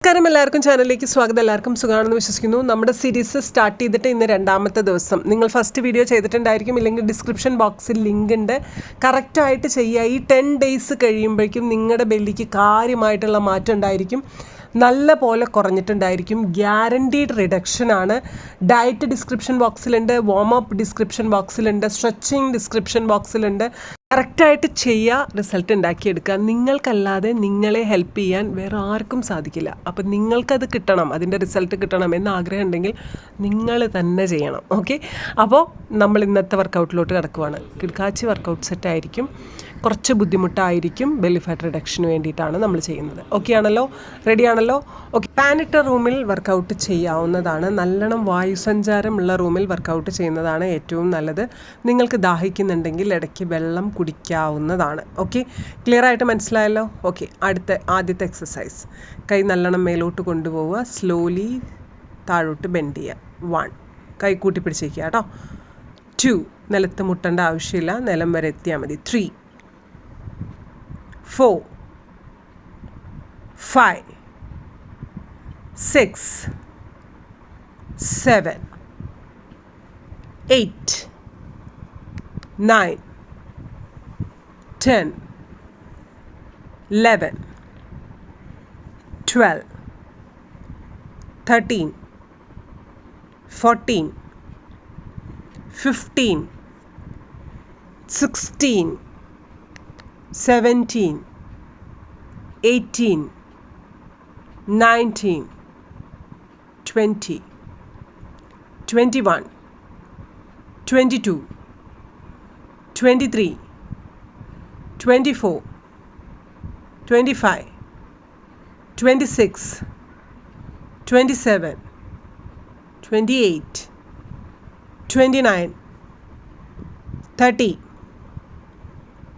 നമസ്കാരം, എല്ലാവർക്കും ചാനലിലേക്ക് സ്വാഗതം. എല്ലാവർക്കും സുഖമാണെന്ന് വിശ്വസിക്കുന്നു. നമ്മുടെ സീരീസ് സ്റ്റാർട്ട് ചെയ്തിട്ട് ഇന്ന് രണ്ടാമത്തെ ദിവസം. നിങ്ങൾ ഫസ്റ്റ് വീഡിയോ ചെയ്തിട്ടുണ്ടായിരിക്കും, ഇല്ലെങ്കിൽ ഡിസ്ക്രിപ്ഷൻ ബോക്സിൽ ലിങ്ക് ഉണ്ട്. കറക്റ്റായിട്ട് ചെയ്യുക. ഈ 10 ഡേയ്സ് കഴിയുമ്പോഴേക്കും നിങ്ങളുടെ ബെല്ലിക്ക് കാര്യമായിട്ടുള്ള മാറ്റം ഉണ്ടായിരിക്കും. നല്ല പോലെ കുറഞ്ഞിട്ടുണ്ടായിരിക്കും. ഗ്യാരണ്ടീഡ് റിഡക്ഷനാണ്. ഡയറ്റ് ഡിസ്ക്രിപ്ഷൻ ബോക്സിലുണ്ട്, വാം അപ്പ് ഡിസ്ക്രിപ്ഷൻ ബോക്സിലുണ്ട്, സ്ട്രെച്ചിങ് ഡിസ്ക്രിപ്ഷൻ ബോക്സിലുണ്ട്. കറക്റ്റായിട്ട് ചെയ്യുക, റിസൾട്ട് ഉണ്ടാക്കിയെടുക്കുക. നിങ്ങൾക്കല്ലാതെ നിങ്ങളെ ഹെൽപ്പ് ചെയ്യാൻ വേറെ ആർക്കും സാധിക്കില്ല. അപ്പം നിങ്ങൾക്കത് കിട്ടണം, അതിൻ്റെ റിസൾട്ട് കിട്ടണം എന്ന് ആഗ്രഹം ഉണ്ടെങ്കിൽ നിങ്ങൾ തന്നെ ചെയ്യണം. ഓക്കെ, അപ്പോൾ നമ്മൾ ഇന്നത്തെ വർക്കൗട്ടിലോട്ട് കിടക്കുവാണ്. കിടക്കാച്ചി വർക്കൗട്ട് സെറ്റായിരിക്കും. കുറച്ച് ബുദ്ധിമുട്ടായിരിക്കും. ബെല്ലി ഫാറ്റ് റിഡക്ഷന് വേണ്ടിയിട്ടാണ് നമ്മൾ ചെയ്യുന്നത്. ഓക്കെ ആണല്ലോ, റെഡി ആണല്ലോ? ഓക്കെ, ഫാനിട്ട റൂമിൽ വർക്കൗട്ട് ചെയ്യാവുന്നതാണ്. നല്ലോണം വായുസഞ്ചാരമുള്ള റൂമിൽ വർക്കൗട്ട് ചെയ്യുന്നതാണ് ഏറ്റവും നല്ലത്. നിങ്ങൾക്ക് ദാഹിക്കുന്നുണ്ടെങ്കിൽ ഇടയ്ക്ക് വെള്ളം കുടിക്കാവുന്നതാണ്. ഓക്കെ, ക്ലിയർ ആയിട്ട് മനസ്സിലായല്ലോ? ഓക്കെ, ആദ്യത്തെ എക്സസൈസ്. കൈ നല്ലോണം മേലോട്ട് കൊണ്ടുപോവുക. സ്ലോലി താഴോട്ട് ബെൻഡ് ചെയ്യുക. 1, കൈ കൂട്ടി പിടിച്ചേക്കുക കേട്ടോ. 2, നിലത്ത് മുട്ടേണ്ട ആവശ്യമില്ല, നിലം വരെ എത്തിയാൽ മതി. 3, 4, 5, 6, 7, 8, 9, 10, 11, 12, 13, 14, 15, 16, 17, 18, 19, 20, 21, 22, 23, 24, 25, 26, 27, 28, 29, 30,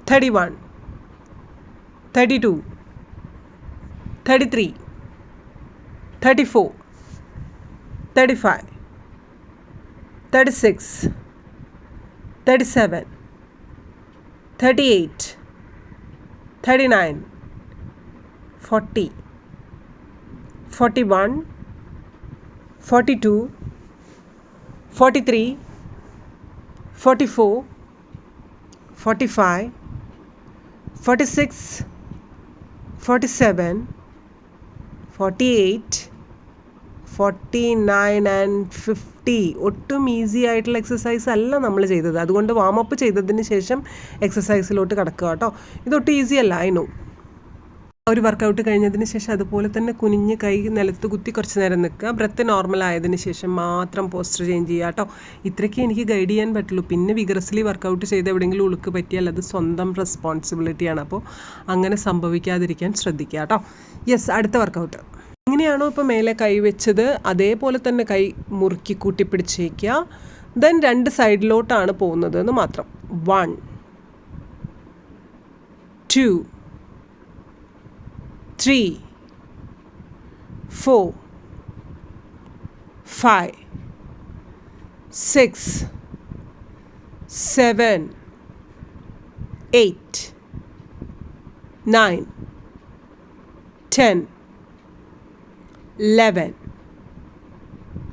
31, 32, 33, 34, 35, 36, 37, 38, 39, 40, 41, 42, 43, 44, 45, 46, 47, 48, 49 and 50. ഒട്ടും ഈസി ആയിട്ടുള്ള എക്സസൈസ് അല്ല നമ്മൾ ചെയ്തത്. അതുകൊണ്ട് വാമപ്പ് ചെയ്തതിന് ശേഷം എക്സസൈസിലോട്ട് കിടക്കുക കേട്ടോ. ഇതൊട്ടും ഈസി അല്ല, ഐ നോ. ഒരു വർക്കൗട്ട് കഴിഞ്ഞതിന് ശേഷം അതുപോലെ തന്നെ കുനിഞ്ഞ് കൈ നിലത്ത് കുത്തി കുറച്ച് നേരം നിൽക്കുക. ബ്രത്ത് നോർമൽ ആയതിന് ശേഷം മാത്രം പോസ്റ്റർ ചേഞ്ച് ചെയ്യുക കേട്ടോ. ഇത്രയ്ക്ക് എനിക്ക് ഗൈഡ് ചെയ്യാൻ പറ്റുള്ളൂ. പിന്നെ വിഗ്രസ്ലി വർക്കൗട്ട് ചെയ്ത് എവിടെയെങ്കിലും ഉളുക്ക് പറ്റിയാൽ അത് സ്വന്തം റെസ്പോൺസിബിലിറ്റിയാണ്. അപ്പോൾ അങ്ങനെ സംഭവിക്കാതിരിക്കാൻ ശ്രദ്ധിക്കുക കേട്ടോ. യെസ്, അടുത്ത വർക്കൗട്ട്. എങ്ങനെയാണോ ഇപ്പോൾ മേലെ കൈ വെച്ചത് അതേപോലെ തന്നെ കൈ മുറുക്കി കൂട്ടിപ്പിടിച്ചേക്കുക. ദെൻ 2 സൈഡിലോട്ടാണ് പോകുന്നത് എന്ന് മാത്രം. 1, 2, 3, 4, 5, 6, 7, 8, 9, 10, 11,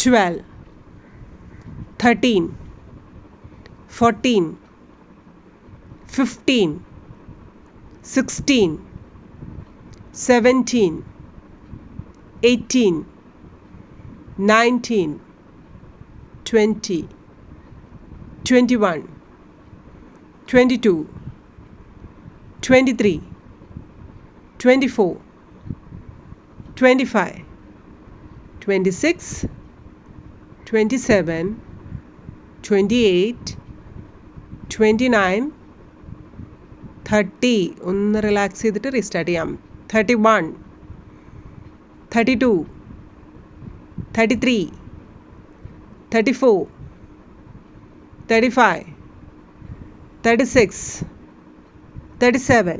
12, 13, 14, 15, 16, 17, 18, 19, 20, 21, 22, 23, 24, 25, 26, 27, 28, 29, 30. ഒന്ന് റിലാക്സ് ചെയ്തിട്ട് റീസ്റ്റാർട്ട് ചെയ്യാം. 31, 32, 33, 34, 35, 36, 37,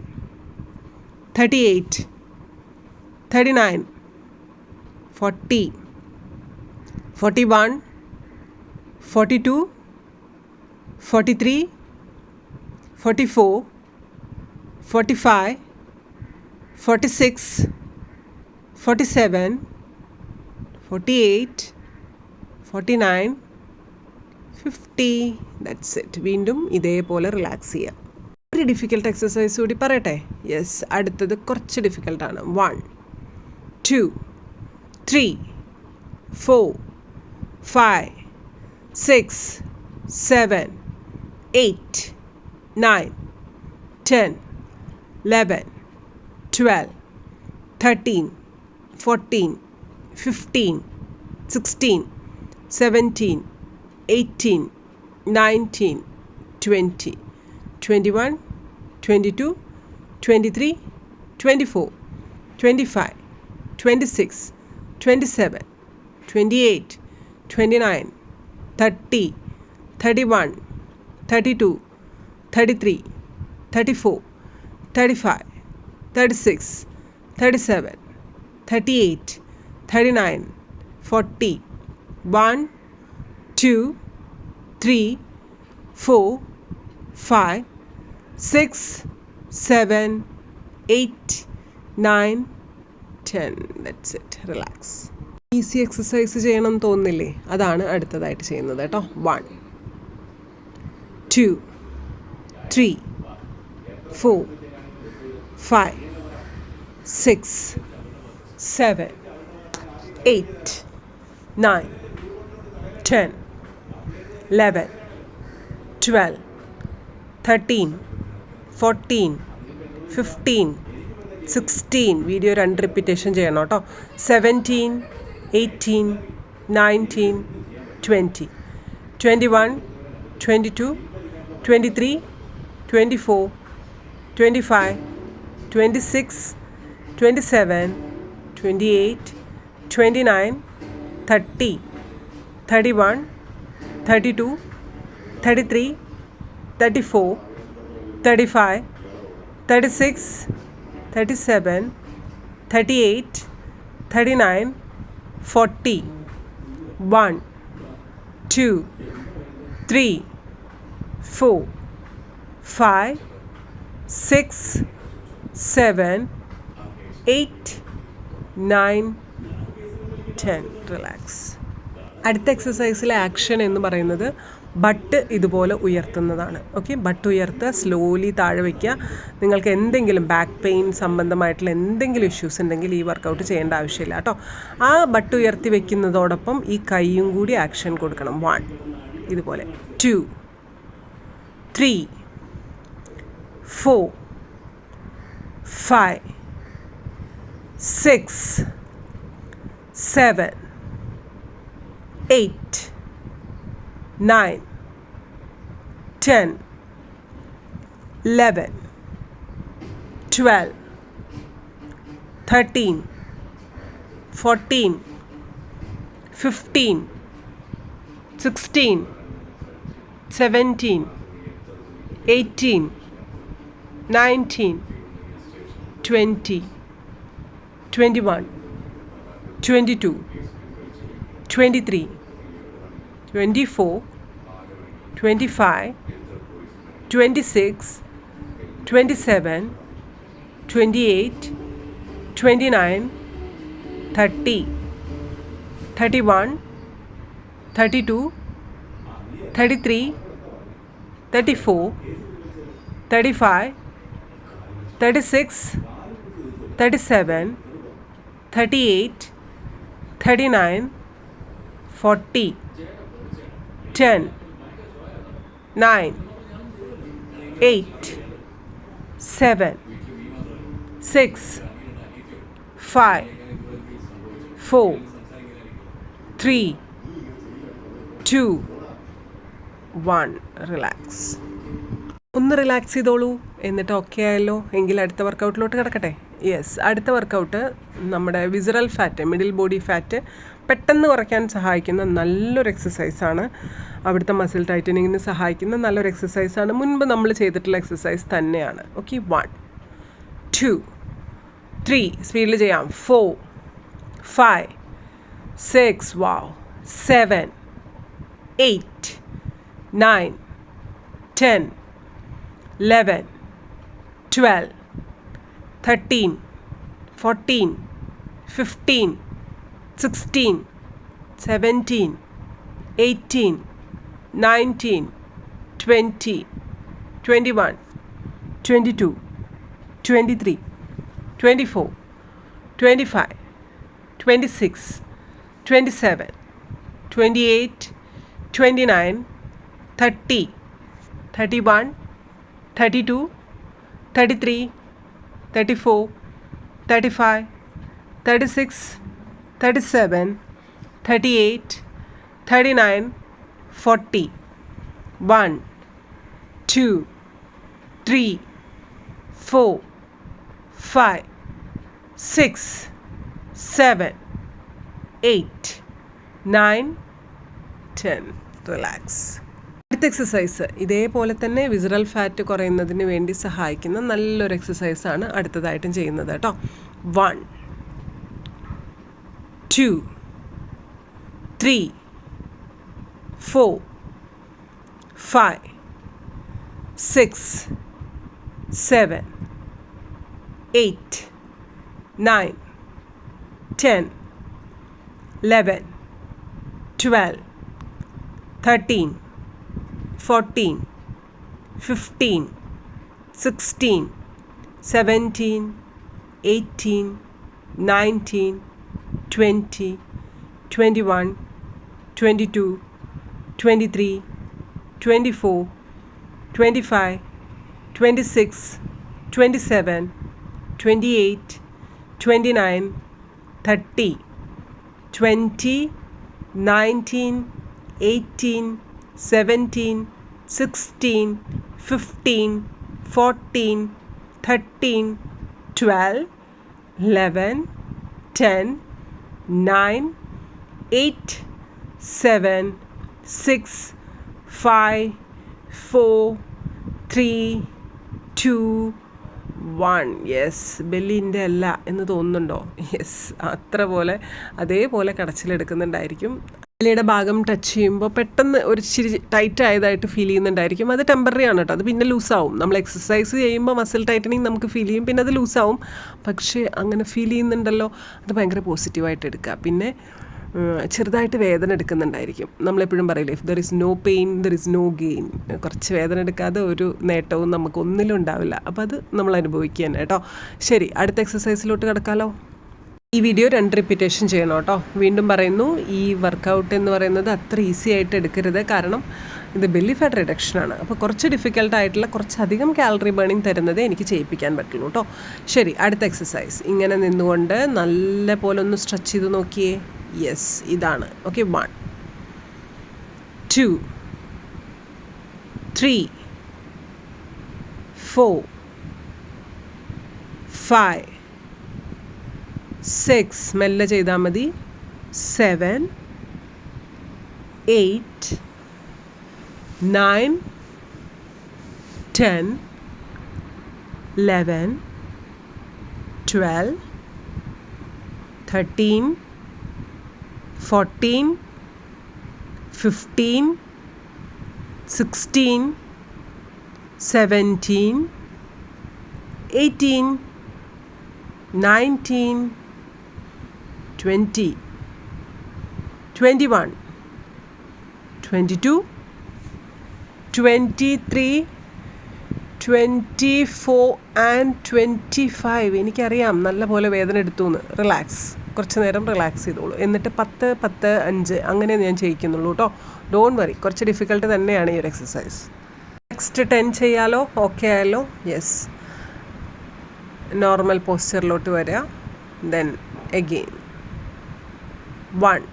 38, 39, 40, 41, 42, 43, 44, 45, 46, 47, 48, 49, 50. That's it. വീണ്ടും ഇതേപോലെ റിലാക്സ് ചെയ്യുക. ഒരു ഡിഫിക്കൽട്ട് എക്സസൈസ് കൂടി പറയട്ടെ. യെസ്, അടുത്തത് കുറച്ച് ഡിഫിക്കൽട്ടാണ്. 1, 2, 3, 4, 5, 6, 7, 8, 9, 10, 11, 12, 13, 14, 15, 16, 17, 18, 19, 20, 21, 22, 23, 24, 25, 26, 27, 28, 29, 30, 31, 32, 33, 34, 35, 36, 37, 38, 39, 40, 1, 2, 3, 4, 5, 6, 7, 8, 9, 10. That's it. Relax. Easy exercise ചെയ്യണം തോന്നുന്നില്ലേ? അതാണ് അടുത്തതായിട്ട് ചെയ്യുന്നത് കേട്ടോ. 1, 2, 3, 4, 5, 6, 7, 8, 9, 10, 11, 12, 13, 14, 15, 16. വീഡിയോ 2 റിപ്പീറ്റേഷൻ ചെയ്യണം കേട്ടോ. 17, 18, 19, 20, 21, 22, 23, 24, 25, 26, 27, 28, 29, 30, 31, 32, 33, 34, 35, 36, 37, 38, 39, 40, 1, 2, 3, 4, 5, 6, 7, 8, 9, 10. റിലാക്സ്. അടുത്ത എക്സസൈസിലെ ആക്ഷൻ എന്ന് പറയുന്നത് ബട്ട് ഇതുപോലെ ഉയർത്തുന്നതാണ്. ഓക്കെ, ബട്ട് ഉയർത്തുക, സ്ലോലി താഴെ വയ്ക്കുക. നിങ്ങൾക്ക് എന്തെങ്കിലും ബാക്ക് പെയിൻ സംബന്ധമായിട്ടുള്ള എന്തെങ്കിലും ഇഷ്യൂസ് ഉണ്ടെങ്കിൽ ഈ വർക്കൗട്ട് ചെയ്യേണ്ട ആവശ്യമില്ല കേട്ടോ. ആ ബട്ട് ഉയർത്തി വയ്ക്കുന്നതോടൊപ്പം ഈ കൈയും കൂടി ആക്ഷൻ കൊടുക്കണം. 1, ഇതുപോലെ 2, 3, 4, 5, 6, 7, 8, 9, 10, 11, 12, 13, 14, 15, 16, 17, 18, 19, 20, 21, 22, 23, 24, 25, 26, 27, 28, 29, 30, 31, 32, 33, 34, 35, 36, 37, 38, 39, 40, 10, 9, 8, 7, 6, 5, 4, 3, 2, 1. റിലാക്സ്. ഒന്ന് റിലാക്സ് ചെയ്തോളൂ. എന്നിട്ട് ഓക്കെ ആയല്ലോ എങ്കിൽ അടുത്ത വർക്കൗട്ടിലോട്ട് കിടക്കട്ടെ. യെസ്, അടുത്ത വർക്കൗട്ട് നമ്മുടെ visceral fat, middle body fat പെട്ടെന്ന് കുറയ്ക്കാൻ സഹായിക്കുന്ന നല്ലൊരു എക്സസൈസാണ്. അവിടുത്തെ മസിൽ ടൈറ്റനിങ്ങിന് സഹായിക്കുന്ന നല്ലൊരു എക്സസൈസാണ്. മുൻപ് നമ്മൾ ചെയ്തിട്ടുള്ള എക്സസൈസ് തന്നെയാണ്. ഓക്കെ, 1, 2, 3, സ്പീഡിൽ ചെയ്യാം. 4, 5, 6, wow, 7, 8, 9, 10, 11, 12, 13, 14, 15, 16, 17, 18, 19, 20, 21, 22, 23, 24, 25, 26, 27, 28, 29, 30, 31, 32, 33, 34, 35, 36, 37, 38, 39, 40, 1, 2, 3, 4, 5, 6, 7, 8, 9, 10. Relax. അടുത്ത എക്സസൈസ് ഇതേപോലെ തന്നെ വിസറൽ ഫാറ്റ് കുറയുന്നതിന് വേണ്ടി സഹായിക്കുന്ന നല്ലൊരു എക്സസൈസാണ് അടുത്തതായിട്ടും ചെയ്യുന്നത് കേട്ടോ. 1, 2, 3, 4, 5, 6, 7, 8, 9, 10, 11, 12, 13, 14, 15, 16, 17, 18, 19, 20, 21, 22, 23, 24, 25, 26, 27, 28, 29, 30, 20, 19, 18, 17, 16, 15, 14, 13, 12, 11, 10, 9, 8, 7, 6, 5, 4, 3, 2, 1. യെസ്, ബെല്ലിൻ്റെ അല്ല എന്ന് തോന്നുന്നുണ്ടോ? യെസ്, അത്ര പോലെ അതേപോലെ കടച്ചിലെടുക്കുന്നുണ്ടായിരിക്കും. ബെല്ലിയുടെ ഭാഗം ടച്ച് ചെയ്യുമ്പോൾ പെട്ടെന്ന് ഒരു ഇച്ചിരി ടൈറ്റ് ആയതായിട്ട് ഫീൽ ചെയ്യുന്നുണ്ടായിരിക്കും. അത് ടെമ്പററി ആണ് കേട്ടോ, അത് പിന്നെ ലൂസാവും. നമ്മൾ എക്സസൈസ് ചെയ്യുമ്പോൾ മസിൽ ടൈറ്റനിങ് നമുക്ക് ഫീൽ ചെയ്യും, പിന്നെ അത് ലൂസാവും. പക്ഷേ അങ്ങനെ ഫീൽ ചെയ്യുന്നുണ്ടല്ലോ, അത് ഭയങ്കര പോസിറ്റീവായിട്ട് എടുക്കുക. പിന്നെ ചെറുതായിട്ട് വേദന എടുക്കുന്നുണ്ടായിരിക്കും. നമ്മളെപ്പോഴും പറയില്ലേ, if there is no pain there is no gain. കുറച്ച് വേദന എടുക്കാതെ ഒരു നേട്ടവും നമുക്ക് ഒന്നിലും ഉണ്ടാവില്ല. അപ്പോൾ അത് നമ്മൾ അനുഭവിക്കുക തന്നെ കേട്ടോ. ശരി, അടുത്ത എക്സസൈസിലോട്ട് കിടക്കാമല്ലോ. ഈ വീഡിയോ 2 റിപ്പീറ്റേഷൻ ചെയ്യണം കേട്ടോ. വീണ്ടും പറയുന്നു, ഈ വർക്കൗട്ട് എന്ന് പറയുന്നത് അത്ര ഈസി ആയിട്ട് എടുക്കരുത്. കാരണം ഇത് ബെല്ലി ഫാറ്റ് റിഡക്ഷനാണ്. അപ്പോൾ കുറച്ച് ഡിഫിക്കൽട്ടായിട്ടുള്ള കുറച്ചധികം കാലറി ബേണിംഗ് തരുന്നതേ എനിക്ക് ചെയ്യിപ്പിക്കാൻ പറ്റുള്ളൂ കേട്ടോ. ശരി, അടുത്ത എക്സസൈസ് ഇങ്ങനെ നിന്നുകൊണ്ട് നല്ല പോലെ ഒന്ന് സ്ട്രെച്ച് ചെയ്ത് നോക്കിയേ. യെസ്, ഇതാണ്. ഓക്കെ, 1, 2, 3, 4, 5, 6, മെല്ലെ ചെയ്താൽ മതി, 7, 8, 9, 10, 11, 12, 13, 14, 15, 16, 17, 18, 19, 20, 21, 22, 23, 24 ആൻഡ് 25. എനിക്കറിയാം നല്ല പോലെ വേദന എടുത്തു എന്ന്. റിലാക്സ്, കുറച്ച് നേരം റിലാക്സ് ചെയ്തോളൂ. എന്നിട്ട് 10, 10, 5 അങ്ങനെ ഞാൻ ചെയ്യിക്കുന്നുള്ളൂ കേട്ടോ. ഡോണ്ട് വറി, കുറച്ച് ഡിഫിക്കൽട്ട് തന്നെയാണ് ഈ ഒരു എക്സസൈസ്. നെക്സ്റ്റ് 10 ചെയ്യാലോ? ഓക്കെ ആയാലോ? യെസ്, നോർമൽ പോസ്ചറിലോട്ട് വരിക. Then again 1,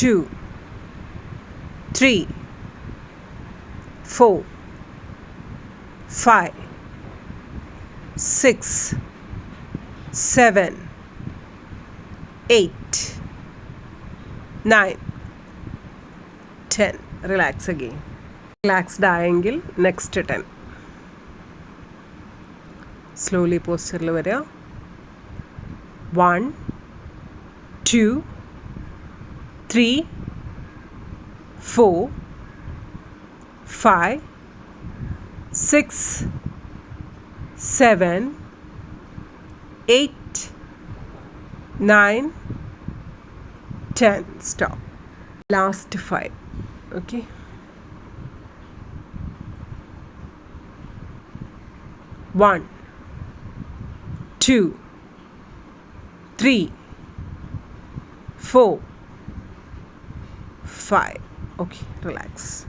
2, 3, 4, 5, 6, 7, 8, 9, 10. Relax again. Relaxed ആയെങ്കിൽ നെക്സ്റ്റ് 10. സ്ലോലി പോസ്ചറിൽ വരിക. 1, 2, 3, 4, 5, 6, 7, 8, 9, 10. Stop. Last 5. Okay. 1, 2, 3, 4, 5. Okay, relax.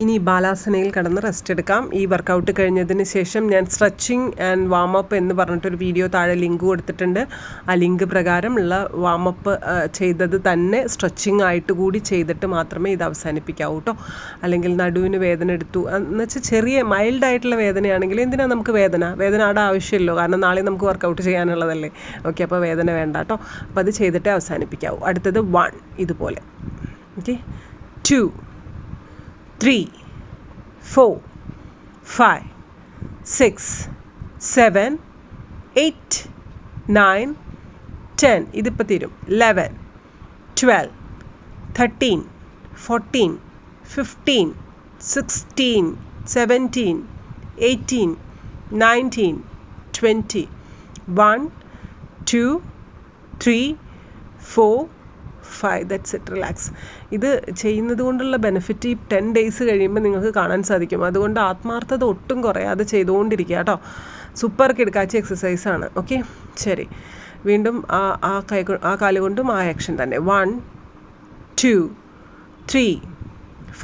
ഇനി ബാലാസനയിൽ കിടന്ന് റെസ്റ്റ് എടുക്കാം. ഈ വർക്കൗട്ട് കഴിഞ്ഞതിന് ശേഷം ഞാൻ സ്ട്രെച്ചിങ് ആൻഡ് വാമപ്പ് എന്ന് പറഞ്ഞിട്ടൊരു വീഡിയോ താഴെ ലിങ്ക് കൊടുത്തിട്ടുണ്ട്. ആ ലിങ്ക് പ്രകാരമുള്ള വാമപ്പ് ചെയ്തത് തന്നെ സ്ട്രെച്ചിങ് ആയിട്ട് കൂടി ചെയ്തിട്ട് മാത്രമേ ഇത് അവസാനിപ്പിക്കാവൂ കേട്ടോ. അല്ലെങ്കിൽ നടുവിന് വേദന എടുത്തു എന്ന് വെച്ചാൽ ചെറിയ മൈൽഡായിട്ടുള്ള വേദനയാണെങ്കിൽ എന്തിനാണ് നമുക്ക് വേദന അവിടെ ആവശ്യമില്ലല്ലോ, കാരണം നാളെ നമുക്ക് വർക്കൗട്ട് ചെയ്യാനുള്ളതല്ലേ. ഓക്കെ, അപ്പോൾ വേദന വേണ്ട കേട്ടോ. അപ്പോൾ അത് ചെയ്തിട്ടേ അവസാനിപ്പിക്കാവൂ. അടുത്തത് 1 ഇതുപോലെ. ഓക്കെ, 2, 3, 4, 5, 6, 7, 8, 9, 10. ഇതിപ്പോൾ തീരും. 11, 12, 13, 14, 15, 16, 17, 18, 19, 20. 1, 2, 3, 4, 5. That's it. റിലാക്സ്. ഇത് ചെയ്യുന്നത് കൊണ്ടുള്ള ബെനിഫിറ്റ് ഈ 10 days കഴിയുമ്പോൾ നിങ്ങൾക്ക് കാണാൻ സാധിക്കും. അതുകൊണ്ട് ആത്മാർത്ഥത ഒട്ടും കുറയാതെ ചെയ്തുകൊണ്ടിരിക്കുക കേട്ടോ. സൂപ്പർ കിടക്കാച്ചി എക്സസൈസാണ്. ഓക്കെ, ശരി. വീണ്ടും ആ കാല് കൊണ്ടും ആ ആക്ഷൻ തന്നെ. 1, 2, 3,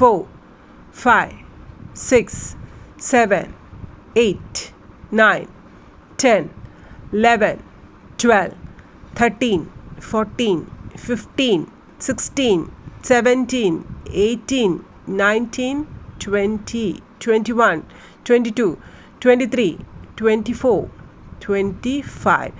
4, 5, 6, 7, 8, 9, 10, 11, 12, 13, 14, 15, 16, 17, 18, 19, 20, 21, 22, 23, 24, 25.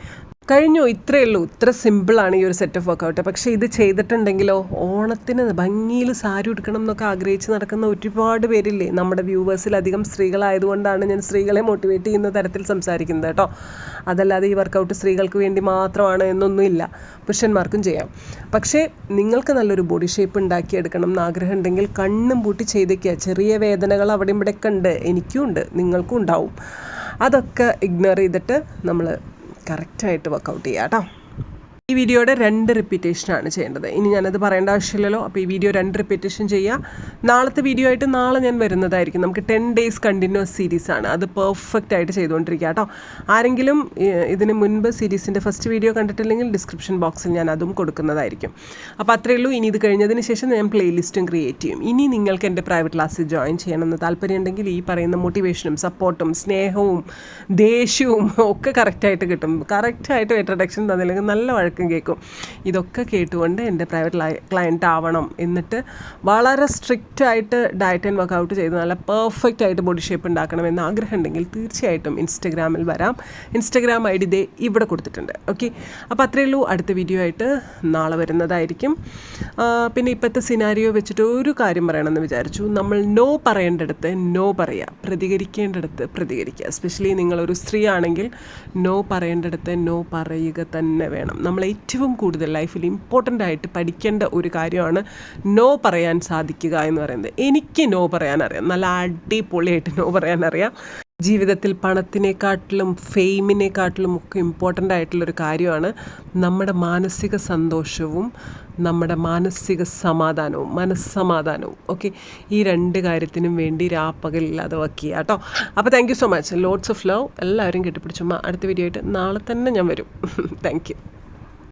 കഴിഞ്ഞു. ഇത്രയേ ഉള്ളൂ. ഇത്ര സിമ്പിളാണ് ഈ ഒരു സെറ്റ് ഓഫ് വർക്കൗട്ട്. പക്ഷേ ഇത് ചെയ്തിട്ടുണ്ടെങ്കിലോ ഓണത്തിന് ഭംഗിയിൽ സാരി ഉടുക്കണം എന്നൊക്കെ ആഗ്രഹിച്ച് നടക്കുന്ന ഒരുപാട് പേരില്ലേ നമ്മുടെ വ്യൂവേഴ്സിലധികം സ്ത്രീകളായതുകൊണ്ടാണ് ഞാൻ സ്ത്രീകളെ മോട്ടിവേറ്റ് ചെയ്യുന്ന തരത്തിൽ സംസാരിക്കുന്നത് കേട്ടോ. അതല്ലാതെ ഈ വർക്കൗട്ട് സ്ത്രീകൾക്ക് വേണ്ടി മാത്രമാണ് എന്നൊന്നുമില്ല, പുരുഷന്മാർക്കും ചെയ്യാം. പക്ഷേ നിങ്ങൾക്ക് നല്ലൊരു ബോഡി ഷേപ്പ് ഉണ്ടാക്കിയെടുക്കണം എന്ന് ആഗ്രഹം ഉണ്ടെങ്കിൽ കണ്ണും പൂട്ടി ചെയ്തേക്കുക. ചെറിയ വേദനകൾ അവിടെ ഇവിടെയൊക്കെ ഉണ്ട്, എനിക്കും ഉണ്ട്, നിങ്ങൾക്കും ഉണ്ടാവും. അതൊക്കെ ഇഗ്നോർ ചെയ്തിട്ട് നമ്മൾ കറക്റ്റായിട്ട് വർക്കൗട്ട് ചെയ്യാം കേട്ടോ. ഈ വീഡിയോയുടെ 2 റിപ്പീറ്റേഷനാണ് ചെയ്യേണ്ടത്. ഇനി ഞാനത് പറയേണ്ട ആവശ്യമില്ലല്ലോ. അപ്പോൾ ഈ വീഡിയോ 2 റിപ്പീറ്റേഷൻ ചെയ്യുക. നാളത്തെ വീഡിയോ ആയിട്ട് നാളെ ഞാൻ വരുന്നതായിരിക്കും. നമുക്ക് 10 days കണ്ടിന്യൂസ് സീരീസാണ്. അത് പെർഫെക്റ്റ് ആയിട്ട് ചെയ്തുകൊണ്ടിരിക്കുക കേട്ടോ. ആരെങ്കിലും ഇതിന് മുൻപ് സീരീസിൻ്റെ ഫസ്റ്റ് വീഡിയോ കണ്ടിട്ടില്ലെങ്കിൽ ഡിസ്ക്രിപ്ഷൻ ബോക്സിൽ ഞാൻ അതും കൊടുക്കുന്നതായിരിക്കും. അപ്പോൾ അത്രയേ ഉള്ളൂ. ഇനി ഇത് കഴിഞ്ഞതിന് ശേഷം ഞാൻ പ്ലേലിസ്റ്റും ക്രിയേറ്റ് ചെയ്യും. ഇനി നിങ്ങൾക്ക് എൻ്റെ പ്രൈവറ്റ് ക്ലാസ്സിൽ ജോയിൻ ചെയ്യണമെന്ന് താല്പര്യമുണ്ടെങ്കിൽ ഈ പറയുന്ന മോട്ടിവേഷനും സപ്പോർട്ടും സ്നേഹവും ദേഷ്യവും ഒക്കെ കറക്റ്റായിട്ട് കിട്ടും. കറക്റ്റായിട്ട് ഇൻട്രഡക്ഷൻ തന്നില്ലെങ്കിൽ നല്ല വഴക്കും കേൾക്കും. ഇതൊക്കെ കേട്ടുകൊണ്ട് എൻ്റെ പ്രൈവറ്റ് ക്ലയൻറ്റ് ആവണം, എന്നിട്ട് വളരെ സ്ട്രിക്റ്റായിട്ട് ഡയറ്റ് ആൻഡ് വർക്കൗട്ട് ചെയ്ത് നല്ല പെർഫെക്റ്റ് ആയിട്ട് ബോഡി ഷേപ്പ് ഉണ്ടാക്കണമെന്ന് ആഗ്രഹം ഉണ്ടെങ്കിൽ തീർച്ചയായിട്ടും ഇൻസ്റ്റഗ്രാമിൽ വരാം. ഇൻസ്റ്റഗ്രാം ID ദേ ഇവിടെ കൊടുത്തിട്ടുണ്ട്. ഓക്കെ, അപ്പോൾ അത്രയേ ഉള്ളൂ. അടുത്ത വീഡിയോ ആയിട്ട് നാളെ വരുന്നതായിരിക്കും. പിന്നെ ഇപ്പോഴത്തെ സിനാരിയോ വെച്ചിട്ട് ഒരു കാര്യം പറയണമെന്ന് വിചാരിച്ചു. നമ്മൾ നോ പറയേണ്ടടുത്ത് നോ പറയുക, പ്രതികരിക്കേണ്ടടുത്ത് പ്രതികരിക്കുക. എസ്പെഷ്യലി നിങ്ങളൊരു സ്ത്രീ ആണെങ്കിൽ നോ പറയേണ്ടടുത്ത് നോ പറയുക തന്നെ വേണം. നമ്മൾ ഏറ്റവും കൂടുതൽ ലൈഫിൽ ഇമ്പോർട്ടൻ്റ് ആയിട്ട് പഠിക്കേണ്ട ഒരു കാര്യമാണ് നോ പറയാൻ സാധിക്കുക എന്ന് പറയുന്നത്. എനിക്ക് നോ പറയാനറിയാം, നല്ല അടിപൊളിയായിട്ട് നോ പറയാനറിയാം. ജീവിതത്തിൽ പണത്തിനെക്കാട്ടിലും ഫെയിമിനെക്കാട്ടിലും ഒക്കെ ഇമ്പോർട്ടൻ്റ് ആയിട്ടുള്ളൊരു കാര്യമാണ് നമ്മുടെ മാനസിക സന്തോഷവും നമ്മുടെ മാനസിക സമാധാനവും മനസ്സമാധാനവും. ഓക്കെ, ഈ 2 കാര്യത്തിനും വേണ്ടി രാപ്പകലില്ലാതെ വർക്ക് ചെയ്യുക കേട്ടോ. അപ്പോൾ thank you so much. Lots of love. എല്ലാവരും കെട്ടിപ്പിടിച്ചുമ്മ. അടുത്ത വീഡിയോ ആയിട്ട് നാളെ തന്നെ ഞാൻ വരും. Thank you.